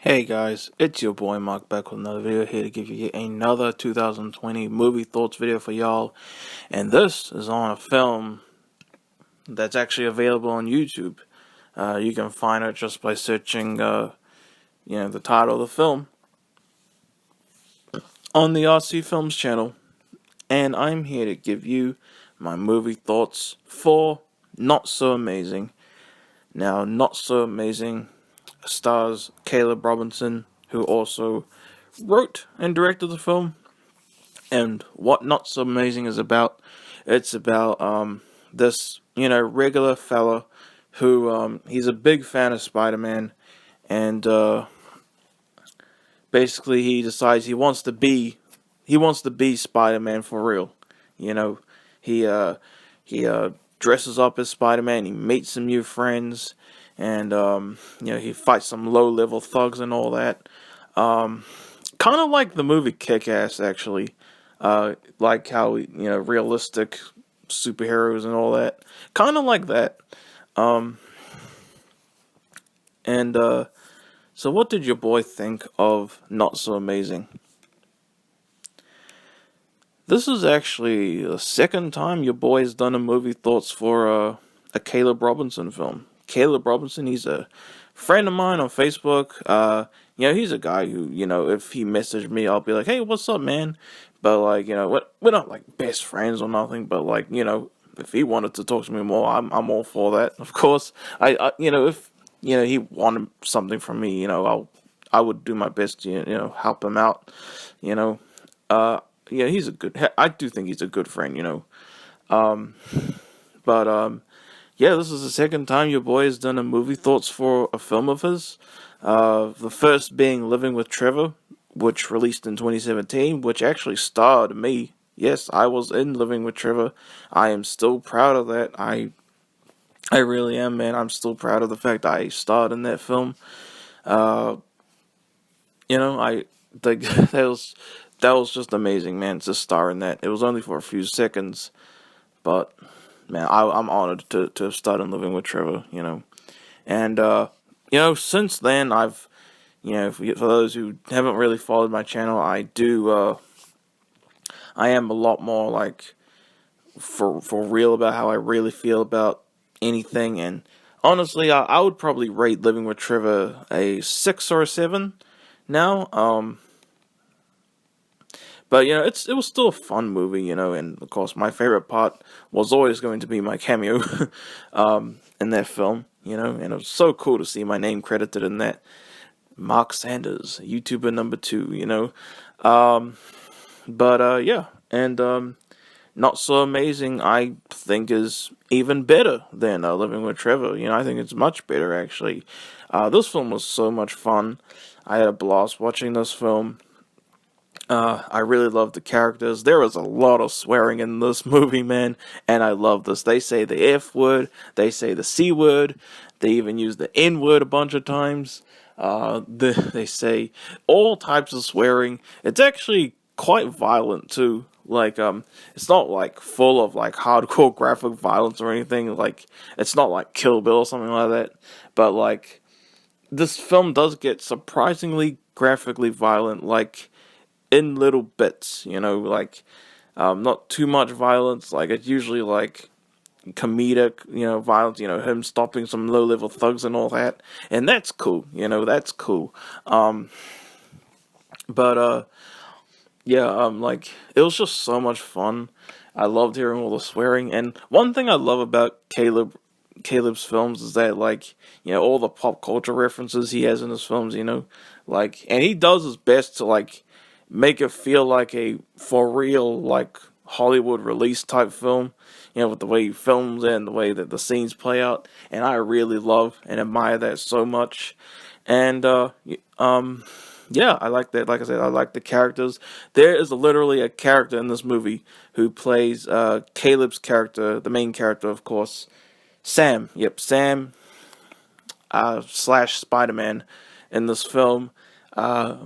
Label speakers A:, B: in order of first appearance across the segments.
A: Hey guys, it's your boy Mark back with another video here to give you yet another 2020 movie thoughts video for y'all. And this is on a film that's actually available on YouTube. You can find it just by searching, the title of the film on the RC Films channel. And I'm here to give you my movie thoughts for Not So Amazing. Now, Not So Amazing stars Calob Robinson, who also wrote and directed the film. And what Not So Amazing is about, it's about this, regular fella who he's a big fan of Spider-Man, and basically he decides he wants to be Spider-Man for real. You know, he dresses up as Spider-Man, he meets some new friends, and he fights some low-level thugs and all that. Kind of like the movie Kick-Ass, actually. Like how, realistic superheroes and all that. Kind of like that. Um, and so what did your boy think of Not So Amazing? This is actually the second time your boy has done a movie thoughts for a Calob Robinson film. Calob Robinson, he's a friend of mine on Facebook. He's a guy who, if he messaged me, I'll be like, hey, what's up, man? But, like, we're not, like, best friends or nothing, but, like, if he wanted to talk to me more, I'm all for that, of course. If, he wanted something from me, I would do my best to, help him out, you know. Yeah, I do think he's a good friend, Um, but yeah, this is the second time your boy has done a movie thoughts for a film of his. The first being Living with Trevor, which released in 2017, which actually starred me. Yes, I was in Living with Trevor. I am still proud of that. I really am, man. I'm still proud of the fact I starred in that film. Uh, I think that was just amazing, man. To star in that. It was only for a few seconds, but man, I'm honored to have started Living with Trevor. And since then I've for those who haven't really followed my channel, I am a lot more like for real about how I really feel about anything. And honestly, I would probably rate Living with Trevor a 6 or a 7 now. But it was still a fun movie, and of course my favorite part was always going to be my cameo in that film, and it was so cool to see my name credited in that. Mark Sanders, YouTuber number 2, yeah, and Not So Amazing, I think, is even better than Living with Trevor. I think it's much better, actually. This film was so much fun. I had a blast watching this film. I really love the characters. There was a lot of swearing in this movie, man, and I love this. They say the F word, they say the C word, they even use the N word a bunch of times. They say all types of swearing. It's actually quite violent too. Like, it's not like full of like hardcore graphic violence or anything. Like, it's not like Kill Bill or something like that. But like, this film does get surprisingly graphically violent. Like, in little bits, like not too much violence. Like, it's usually like comedic, violence, him stopping some low level thugs and all that. And that's cool, that's cool. But yeah, like, it was just so much fun. I loved hearing all the swearing. And one thing I love about Caleb's films is that, like, all the pop culture references he has in his films, like, and he does his best to like make it feel like a for real, like, Hollywood release type film, with the way he films it and the way that the scenes play out. And I really love and admire that so much. And yeah, I like that. Like I said, I like the characters. There is literally a character in this movie who plays Caleb's character, the main character, of course, Sam. Yep, Sam slash Spider-Man in this film. Uh,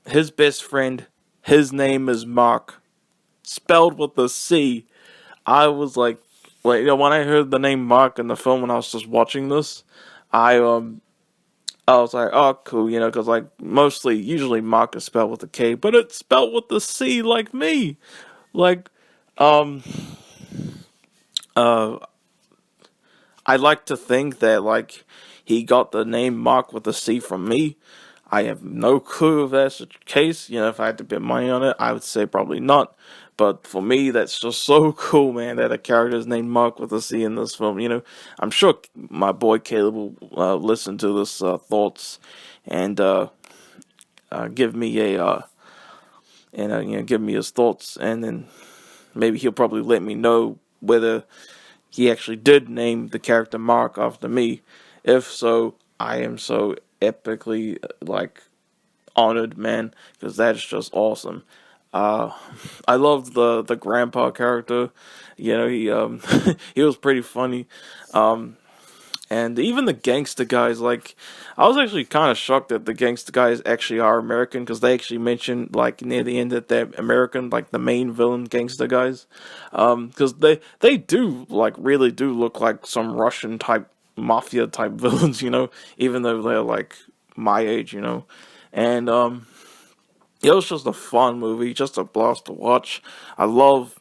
A: his best friend, his name is Mark, spelled with a C. I was like, when I heard the name Mark in the film when I was just watching this, I I was like, oh, cool, because like usually Mark is spelled with a K, but it's spelled with the C, like me. Like, um, uh, I like to think that like he got the name Mark with a C from me. I have no clue if that's the case. If I had to bet money on it, I would say probably not. But for me, that's just so cool, man, that a character is named Mark with a C in this film. I'm sure my boy Caleb will listen to this thoughts and give me give me his thoughts, and then maybe he'll probably let me know whether he actually did name the character Mark after me. If so, I am so epically like honored, man, because that is just awesome. Uh, I loved the grandpa character. He he was pretty funny. And even the gangster guys, like, I was actually kind of shocked that the gangster guys actually are American, because they actually mentioned, like, near the end that they're American, like, the main villain gangster guys. Because they do, like, really do look like some Russian type, mafia type villains, even though they're, like, my age, And, it was just a fun movie, just a blast to watch. I love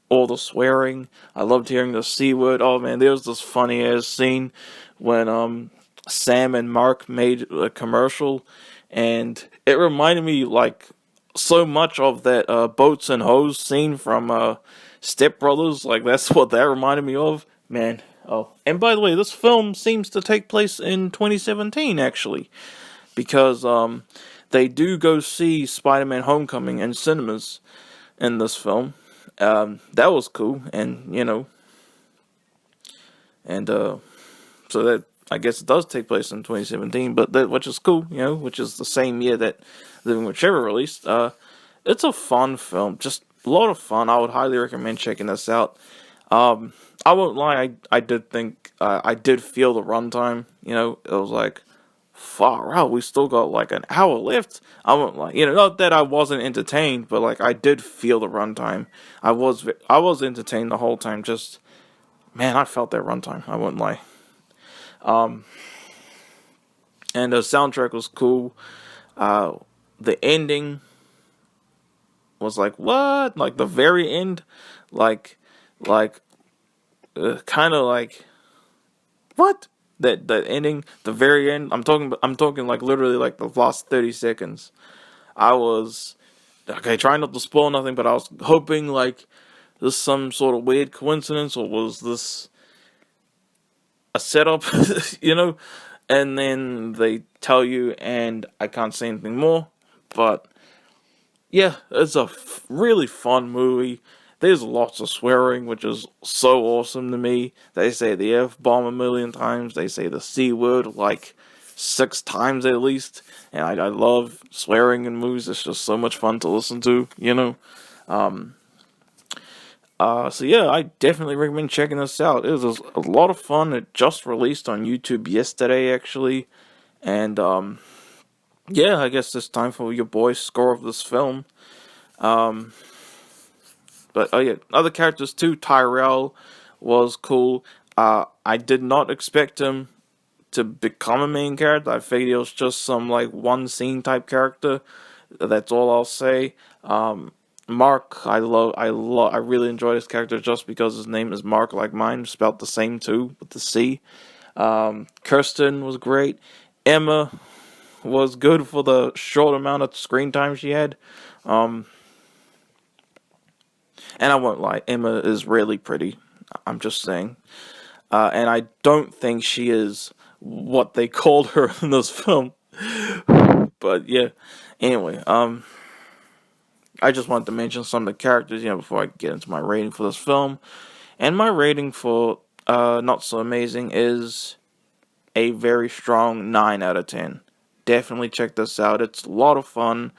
A: all the swearing. I loved hearing the C word. Oh man, there was this funny ass scene when Sam and Mark made a commercial, and it reminded me like so much of that boats and hose scene from Step Brothers. Like that's what that reminded me of, man. Oh, and by the way, this film seems to take place in 2017 actually, because they do go see Spider-Man: Homecoming in cinemas in this film. That was cool, and and so that I guess it does take place in 2017, but which is cool, which is the same year that Living with Trevor released. It's a fun film, just a lot of fun. I would highly recommend checking this out. I won't lie, I did think I did feel the runtime. It was like far out. We still got like an hour left. I won't lie, not that I wasn't entertained, but like I did feel the runtime. I was entertained the whole time. Just man, I felt that runtime. I wouldn't lie. Um, and the soundtrack was cool. Uh, the ending was like what? Like the very end, like like kind of like what? That ending, the very end. I'm talking like literally like the last 30 seconds. I was okay, trying not to spoil nothing, but I was hoping like this some sort of weird coincidence, or was this a setup, you know? And then they tell you, and I can't say anything more. But yeah, it's a really fun movie. There's lots of swearing, which is so awesome to me. They say the F bomb a million times. They say the C word like 6 times at least. And I love swearing in movies. It's just so much fun to listen to, you know? Um, so yeah, I definitely recommend checking this out. It was a lot of fun. It just released on YouTube yesterday, actually. And, yeah, I guess it's time for your boy's score of this film. Um, but oh yeah, other characters too. Tyrell was cool. I did not expect him to become a main character. I figured he was just some like one scene type character. That's all I'll say. Mark, I really enjoy this character just because his name is Mark, like mine, spelled the same too with the C. Kirsten was great. Emma was good for the short amount of screen time she had. Um, and I won't lie, Emma is really pretty. I'm just saying. And I don't think she is what they called her in this film. But yeah, anyway, I just wanted to mention some of the characters, before I get into my rating for this film. And my rating for Not So Amazing is a very strong 9 out of 10. Definitely check this out. It's a lot of fun.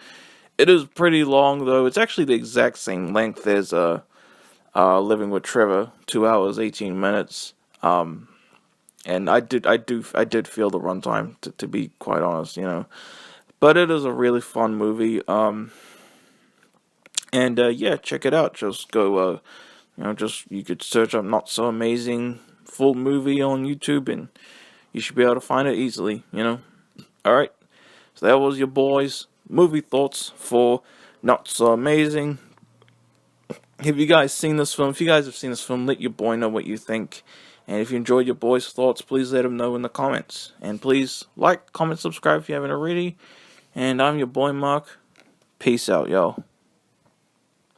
A: It is pretty long though. It's actually the exact same length as Living with Trevor, 2 hours 18 minutes. And I did feel the runtime, to be quite honest, But it is a really fun movie. And yeah, check it out. Just go, you could search up Not So Amazing full movie on YouTube, and you should be able to find it easily. Alright, so that was your boys' movie thoughts for Not So Amazing. Have you guys seen this film? If you guys have seen this film, let your boy know what you think. And if you enjoyed your boy's thoughts, please let him know in the comments. And please like, comment, subscribe if you haven't already. And I'm your boy Mark. Peace out, y'all.